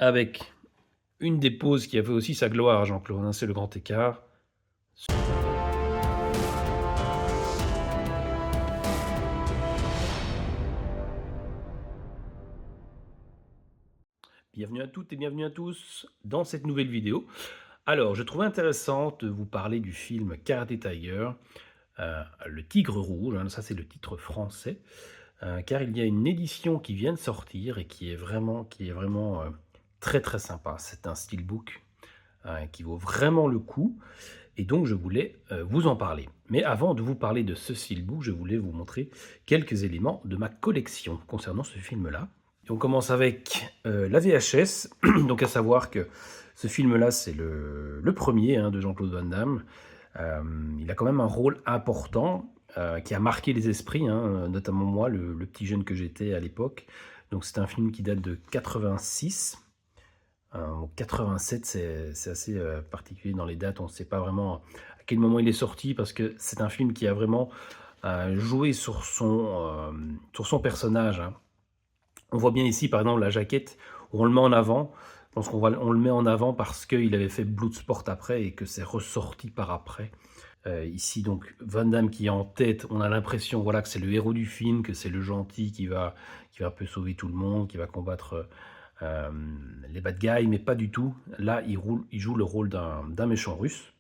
avec une des poses qui a fait aussi sa gloire à Jean-Claude, hein, c'est le grand écart. Bienvenue à toutes et bienvenue à tous dans cette nouvelle vidéo. Alors, je trouvais intéressant de vous parler du film Karate Tiger, Le Tigre Rouge, hein, ça c'est le titre français, car il y a une édition qui vient de sortir et qui est vraiment très très sympa. C'est un steelbook qui vaut vraiment le coup et donc je voulais vous en parler. Mais avant de vous parler de ce steelbook, je voulais vous montrer quelques éléments de ma collection concernant ce film-là. On commence avec la VHS, donc à savoir que ce film-là, c'est le premier hein, de Jean-Claude Van Damme. Il a quand même un rôle important qui a marqué les esprits, hein, notamment moi, le petit jeune que j'étais à l'époque. Donc c'est un film qui date de 86. 87, c'est assez particulier dans les dates, on ne sait pas vraiment à quel moment il est sorti, parce que c'est un film qui a vraiment joué sur son personnage, hein. On voit bien ici, par exemple, la jaquette, où on le met en avant. Je pense on le met en avant parce qu'il avait fait Bloodsport après et que c'est ressorti par après. Ici, donc, Van Damme qui est en tête, on a l'impression voilà, que c'est le héros du film, que c'est le gentil qui va un peu sauver tout le monde, qui va combattre euh, les bad guys, mais pas du tout. Là, il joue le rôle d'un méchant russe.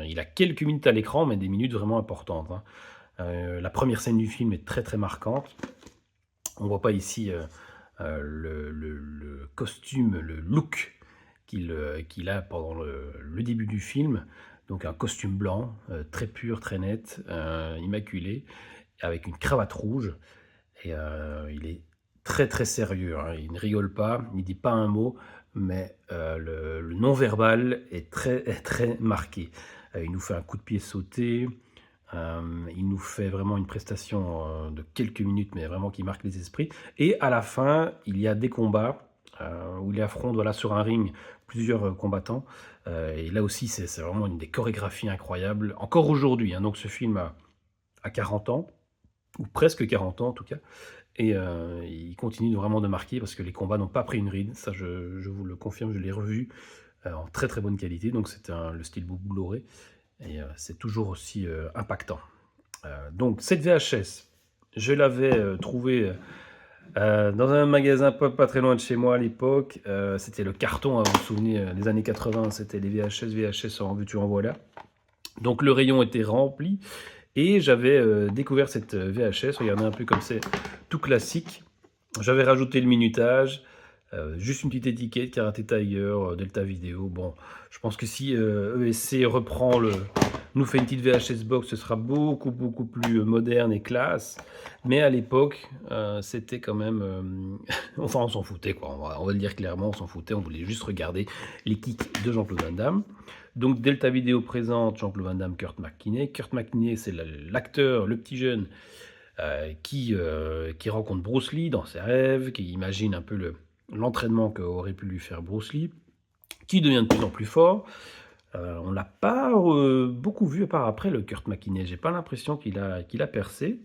Il a quelques minutes à l'écran, mais des minutes vraiment importantes, hein. La première scène du film est très très marquante. On ne voit pas ici le costume, le look qu'il a pendant le début du film. Donc un costume blanc, très pur, très net, immaculé, avec une cravate rouge. Et il est très très sérieux, hein. Il ne rigole pas, il ne dit pas un mot, mais le non-verbal est est très marqué. Il nous fait un coup de pied sauté, il nous fait vraiment une prestation de quelques minutes, mais vraiment qui marque les esprits. Et à la fin, il y a des combats où il affronte voilà, sur un ring plusieurs combattants. Et là aussi, c'est vraiment une des chorégraphies incroyables, encore aujourd'hui, hein. Donc ce film a 40 ans, ou presque 40 ans en tout cas. Et il continue vraiment de marquer parce que les combats n'ont pas pris une ride. Ça, je vous le confirme, je l'ai revu en très très bonne qualité. Donc c'était le steelbook Blu-ray. Et c'est toujours aussi impactant. Donc cette VHS, je l'avais trouvée dans un magasin pas très loin de chez moi à l'époque. C'était le carton, hein, vous vous souvenez, les années 80, c'était les VHS en veux-tu en voilà. Donc le rayon était rempli et j'avais découvert cette VHS, regardez un peu comme c'est tout classique. J'avais rajouté le minutage, juste une petite étiquette, Karate Tiger, Delta Vidéo. Bon, je pense que si ESC nous fait une petite VHS box, ce sera beaucoup, beaucoup plus moderne et classe. Mais à l'époque, c'était quand même... enfin, on s'en foutait, quoi. On va le dire clairement, on s'en foutait. On voulait juste regarder les kicks de Jean-Claude Van Damme. Donc, Delta Vidéo présente Jean-Claude Van Damme, Kurt McKinney. Kurt McKinney, c'est l'acteur, le petit jeune, qui rencontre Bruce Lee dans ses rêves, qui imagine un peu l'entraînement qu'aurait pu lui faire Bruce Lee, qui devient de plus en plus fort. On l'a pas beaucoup vu par après, le Kurt McKinney. J'ai pas l'impression qu'il a percé.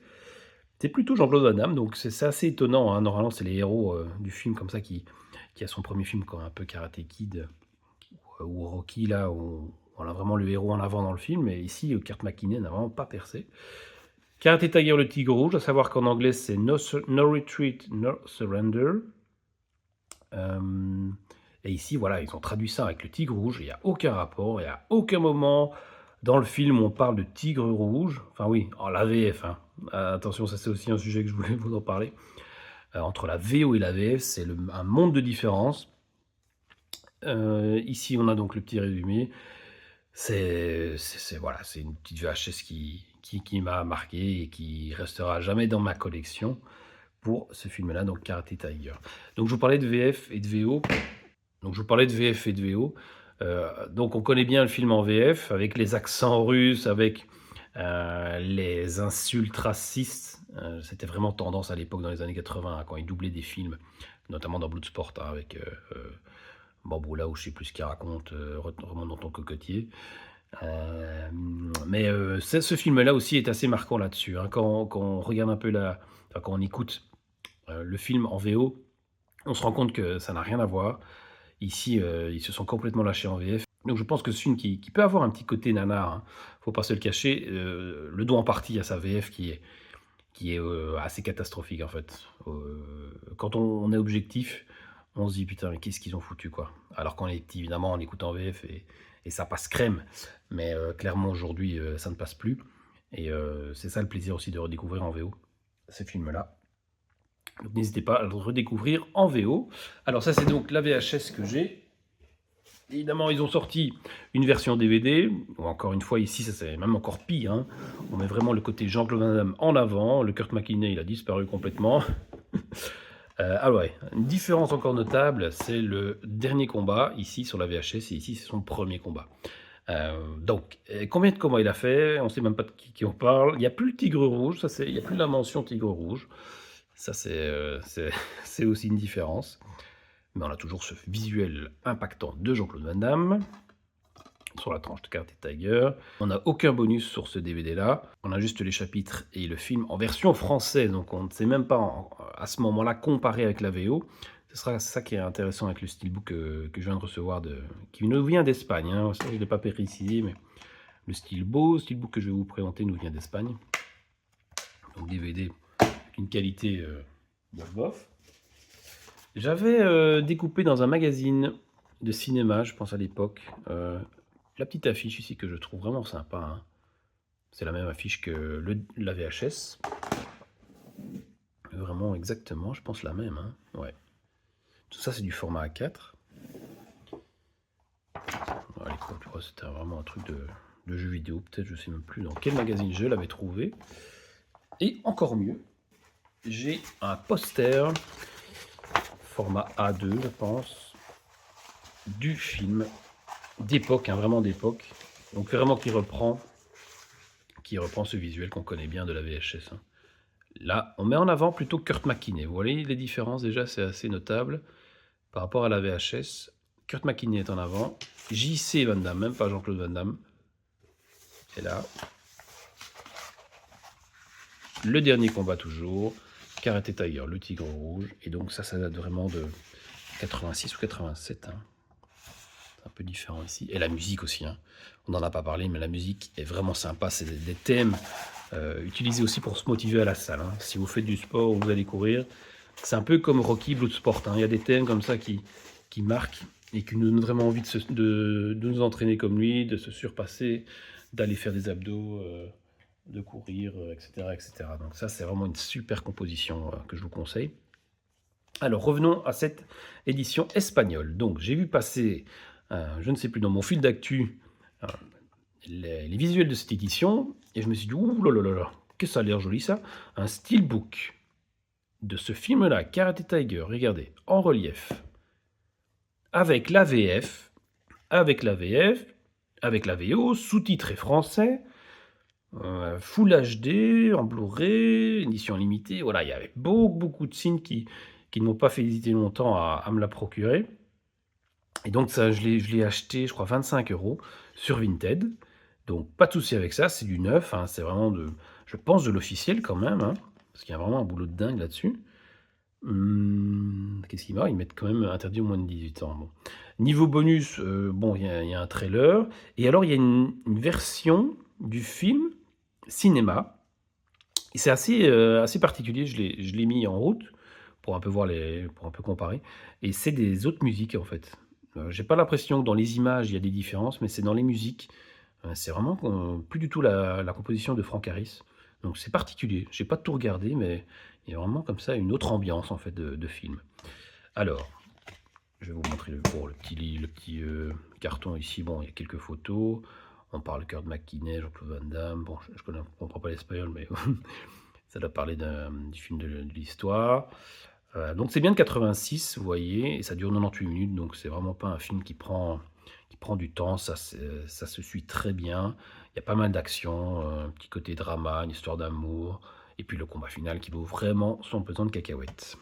C'est plutôt Jean-Claude Van Damme, donc c'est assez étonnant, hein. Normalement, c'est les héros du film comme ça qui a son premier film comme un peu Karate Kid ou Rocky, là, où on a vraiment le héros en avant dans le film. Et ici, Kurt McKinney n'a vraiment pas percé. Karate Tiger, le tigre rouge, à savoir qu'en anglais, c'est no Retreat, No Surrender. Et ici, voilà, ils ont traduit ça avec le tigre rouge. Il n'y a aucun rapport, il n'y a aucun moment dans le film où on parle de tigre rouge. Enfin oui, en la VF, hein. Attention, ça c'est aussi un sujet que je voulais vous en parler. Entre la VO et la VF, c'est un monde de différence. Ici, on a donc le petit résumé. Voilà, c'est une petite VHS qui m'a marqué et qui restera jamais dans ma collection pour ce film-là, donc Karate Tiger. Donc je vous parlais de VF et de VO. Donc je vous parlais de VF et de VO. Donc on connaît bien le film en VF, avec les accents russes, avec les insultes racistes. C'était vraiment tendance à l'époque, dans les années 80, hein, quand ils doublaient des films, notamment dans Bloodsport, hein, avec Bamboula, ou je sais plus ce qu'il raconte, Remonte dans ton cocotier. Mais ce film-là aussi est assez marquant là-dessus, hein. Quand on regarde un peu quand on écoute le film en VO, On se rend compte que ça n'a rien à voir. Ici, ils se sont complètement lâchés en VF. Donc je pense que c'est une qui peut avoir un petit côté nanar, hein, faut pas se le cacher, le doigt en partie à sa VF qui est assez catastrophique, en fait. Quand on est objectif, on se dit: «Putain, mais qu'est-ce qu'ils ont foutu, quoi?» Alors qu'on est évidemment, on écoute en VF et ça passe crème, mais clairement aujourd'hui, ça ne passe plus et c'est ça le plaisir aussi de redécouvrir en VO, ces films-là. Donc n'hésitez pas à le redécouvrir en VO. Alors ça, c'est donc la VHS que j'ai. Évidemment, ils ont sorti une version DVD. Bon, encore une fois, ici, ça c'est même encore pire, hein. On met vraiment le côté Jean-Claude Van Damme en avant. Le Kurt McKinney, il a disparu complètement. Ah ouais, une différence encore notable, c'est le dernier combat, ici sur la VHS, et ici c'est son premier combat. Donc, combien de combats il a fait? On ne sait même pas de qui on parle. Il n'y a plus le tigre rouge, il n'y a plus la mention tigre rouge. Ça, c'est aussi une différence. Mais on a toujours ce visuel impactant de Jean-Claude Van Damme sur la tranche de Karate Tiger. On n'a aucun bonus sur ce DVD-là. On a juste les chapitres et le film en version française. Donc on ne sait même pas à ce moment-là comparer avec la VO. Ce sera ça qui est intéressant avec le steelbook que je viens de recevoir, qui nous vient d'Espagne. Hein. Ça, je ne l'ai pas précisé, mais le steelbook que je vais vous présenter nous vient d'Espagne. Donc DVD avec une qualité bof bof. J'avais découpé dans un magazine de cinéma, je pense à l'époque, la petite affiche ici que je trouve vraiment sympa, hein. C'est la même affiche que la VHS. Vraiment exactement, je pense la même, hein. Ouais. Tout ça, c'est du format A4. À l'époque, c'était vraiment un truc de jeu vidéo. Peut-être, je sais même plus dans quel magazine je l'avais trouvé. Et encore mieux, j'ai un poster, format A2, je pense, du film d'époque, hein, vraiment d'époque. Donc vraiment qui reprend ce visuel qu'on connaît bien de la VHS, hein. Là, on met en avant plutôt Kurt McKinney. Vous voyez les différences déjà, c'est assez notable par rapport à la VHS. Kurt McKinney est en avant. J.C. Van Damme, même pas Jean-Claude Van Damme. Et là, le dernier combat toujours. Karate Tiger, le tigre rouge. Et donc ça date vraiment de 86 ou 87. Hein. C'est un peu différent ici. Et la musique aussi. Hein. On n'en a pas parlé, mais la musique est vraiment sympa. C'est des thèmes utilisés aussi pour se motiver à la salle. Hein. Si vous faites du sport ou vous allez courir, c'est un peu comme Rocky Bloodsport. Hein. Il y a des thèmes comme ça qui marquent et qui nous donnent vraiment envie de nous entraîner comme lui, de se surpasser, d'aller faire des abdos, de courir, etc., etc. Donc ça, c'est vraiment une super composition que je vous conseille. Alors, revenons à cette édition espagnole. Donc, j'ai vu passer, je ne sais plus, dans mon fil d'actu, les visuels de cette édition, et je me suis dit, ouh là là là là, que ça a l'air joli ça, un steelbook de ce film-là, Karate Tiger, regardez, en relief, avec la VF, avec la VO, sous-titré français, Full HD, en Blu-ray, édition limitée, voilà, il y avait beaucoup de signes qui ne m'ont pas fait hésiter longtemps à me la procurer. Et donc ça, je l'ai acheté, je crois, 25 € sur Vinted. Donc pas de souci avec ça, c'est du neuf, hein, c'est vraiment je pense de l'officiel quand même, hein, parce qu'il y a vraiment un boulot de dingue là-dessus. Qu'est-ce qu'ils marquent? Ils mettent quand même interdit aux moins de 18 ans. Bon. Niveau bonus, bon, il y a un trailer, et alors il y a une version du film cinéma. C'est assez particulier, je l'ai mis en route pour un peu voir pour un peu comparer, et c'est des autres musiques en fait. J'ai pas l'impression que dans les images il y a des différences, mais c'est dans les musiques. C'est vraiment plus du tout la composition de Franck Harris. Donc c'est particulier. J'ai pas tout regardé, mais il y a vraiment comme ça une autre ambiance en fait de film. Alors, je vais vous montrer le petit carton ici. Bon, il y a quelques photos. On parle Kurt McKinney, Jean-Claude Van Damme. Bon, je ne comprends pas l'espagnol, mais ça doit parler du film de l'histoire. Donc c'est bien de 86, vous voyez, et ça dure 98 minutes, donc c'est vraiment pas un film qui prend du temps, ça se suit très bien. Il y a pas mal d'action, un petit côté drama, une histoire d'amour, et puis le combat final qui vaut vraiment son pesant de cacahuètes.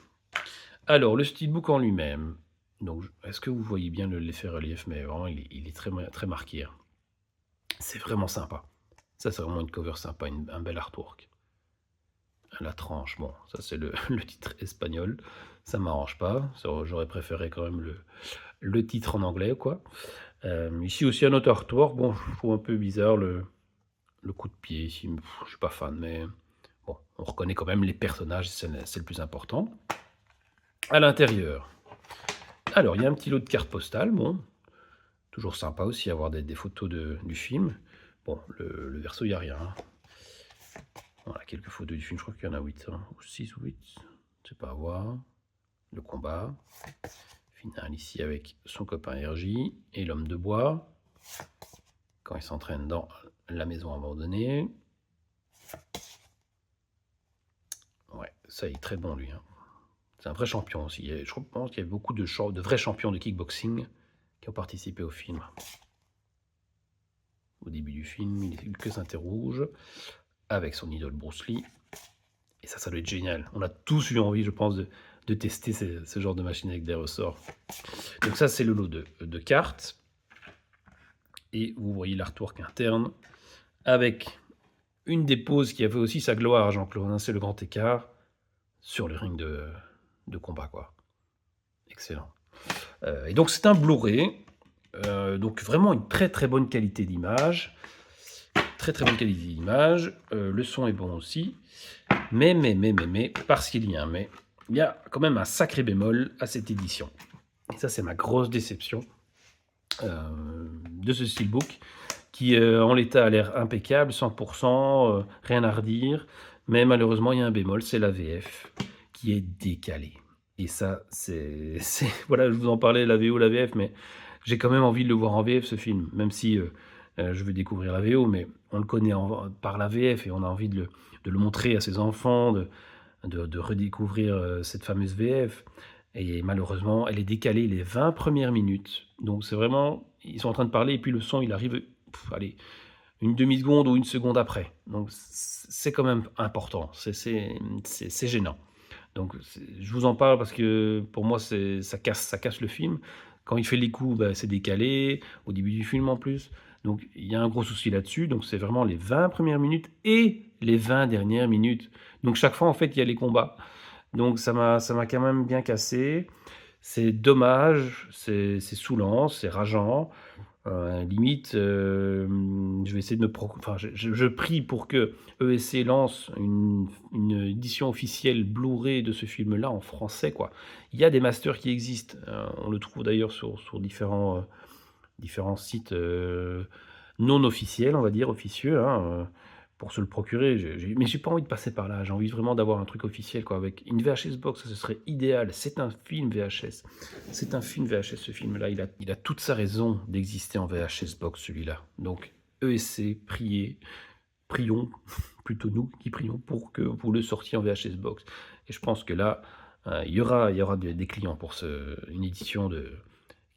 Alors, le steelbook en lui-même. Donc, est-ce que vous voyez bien l'effet relief? Mais vraiment, il est très marqué. Hein. C'est vraiment sympa. Ça, c'est vraiment une cover sympa, un bel artwork. La tranche, bon, ça c'est le, le titre espagnol, ça m'arrange pas, j'aurais préféré quand même le titre en anglais, quoi. Ici aussi un autre artwork, bon, je trouve un peu bizarre le coup de pied ici, je suis pas fan, mais bon, on reconnaît quand même les personnages, c'est le plus important. À l'intérieur, alors il y a un petit lot de cartes postales, bon, toujours sympa aussi avoir des photos du film. Bon, le verso, il n'y a rien. Hein. Voilà, quelques photos du film, je crois qu'il y en a 8, hein, ou 6 ou 8, c'est pas à voir. Le combat, final ici avec son copain RJ et l'homme de bois, quand il s'entraîne dans la maison abandonnée. Ouais, ça il est très bon lui. Hein. C'est un vrai champion aussi. Je pense qu'il y a beaucoup de vrais champions de kickboxing qui ont participé au film. Au début du film, il est que ceinture rouge, avec son idole Bruce Lee. Et ça doit être génial. On a tous eu envie, je pense, de tester ce genre de machine avec des ressorts. Donc ça, c'est le lot de cartes. Et vous voyez l'artwork interne, avec une des poses qui a fait aussi sa gloire à Jean-Claude. Hein, c'est le grand écart sur le ring de combat, quoi. Excellent. Et donc c'est un Blu-ray. Donc vraiment une très très bonne qualité d'image. Très très bonne qualité d'image. Le son est bon aussi. Mais, parce qu'il y a un mais, il y a quand même un sacré bémol à cette édition. Et ça, c'est ma grosse déception de ce steelbook, qui en l'état a l'air impeccable, 100%, rien à redire. Mais malheureusement, il y a un bémol, c'est la VF qui est décalée. Et ça, c'est voilà, je vous en parlais, la VO, la VF, mais j'ai quand même envie de le voir en VF, ce film, même si je vais découvrir la VO, mais on le connaît par la VF et on a envie de le montrer à ses enfants, de redécouvrir cette fameuse VF. Et malheureusement, elle est décalée les 20 premières minutes. Donc c'est vraiment, ils sont en train de parler et puis le son, il arrive, allez, une demi-seconde ou une seconde après. Donc c'est quand même important, c'est gênant. Donc je vous en parle parce que pour moi, ça casse le film. Quand il fait les coups, bah, c'est décalé, au début du film en plus. Donc il y a un gros souci là-dessus. Donc c'est vraiment les 20 premières minutes et les 20 dernières minutes. Donc chaque fois, en fait, il y a les combats. Donc ça m'a quand même bien cassé. C'est dommage, c'est saoulant, c'est rageant. Limite, je vais essayer de enfin, je prie pour que ESC lance une édition officielle Blu-ray de ce film-là en français, quoi. Il y a des masters qui existent. On le trouve d'ailleurs sur différents sites non officiels, on va dire, officieux, hein, pour se le procurer. Mais j'ai pas envie de passer par là. J'ai envie vraiment d'avoir un truc officiel, quoi, avec une VHS box, ce serait idéal. C'est un film VHS. C'est un film VHS, ce film-là. Il a toute sa raison d'exister en VHS box, celui-là. Donc, ESC, prions, plutôt nous qui prions pour que vous le sortiez en VHS box. Et je pense que là, il y aura des clients pour une édition de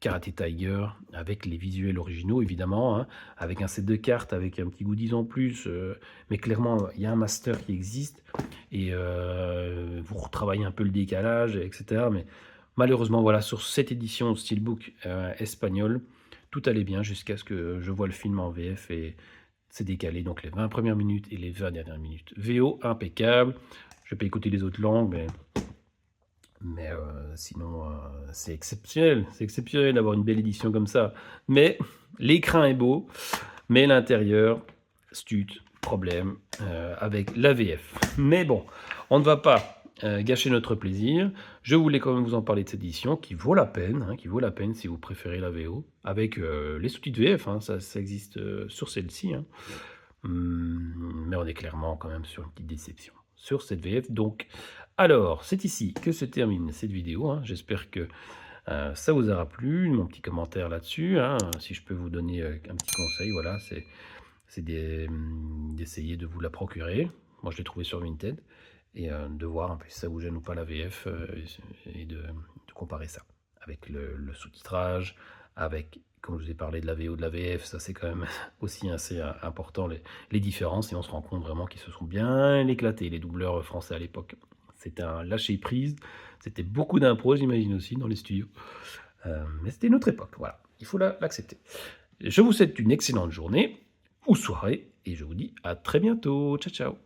Karate Tiger, avec les visuels originaux, évidemment, hein, avec un set de cartes, avec un petit goodies en plus, mais clairement, il y a un master qui existe, et vous retravaillez un peu le décalage, etc. Mais malheureusement, voilà, sur cette édition Steelbook espagnole, tout allait bien jusqu'à ce que je vois le film en VF, et c'est décalé, donc les 20 premières minutes et les 20 dernières minutes. VO impeccable, je vais pas écouter les autres langues, mais sinon, c'est exceptionnel d'avoir une belle édition comme ça. Mais l'écran est beau, mais l'intérieur, stut, problème avec la VF. Mais bon, on ne va pas gâcher notre plaisir. Je voulais quand même vous en parler de cette édition qui vaut la peine, hein, qui vaut la peine si vous préférez la VO, avec les sous-titres VF, hein, ça existe sur celle-ci. Hein. Mais on est clairement quand même sur une petite déception sur cette VF. Donc, alors, c'est ici que se termine cette vidéo. Hein. J'espère que ça vous aura plu. Mon petit commentaire là-dessus. Hein. Si je peux vous donner un petit conseil, voilà, c'est d'essayer de vous la procurer. Moi, je l'ai trouvé sur Vinted. Et de voir un peu si ça vous gêne ou pas la VF et de comparer ça avec le sous-titrage, avec, comme je vous ai parlé de la VO, de la VF, ça c'est quand même aussi assez important les différences, et on se rend compte vraiment qu'ils se sont bien éclatés, les doubleurs français à l'époque. C'était un lâcher-prise, c'était beaucoup d'impro, j'imagine aussi, dans les studios. Mais c'était une autre époque, voilà, il faut l'accepter. Je vous souhaite une excellente journée ou soirée, et je vous dis à très bientôt. Ciao, ciao.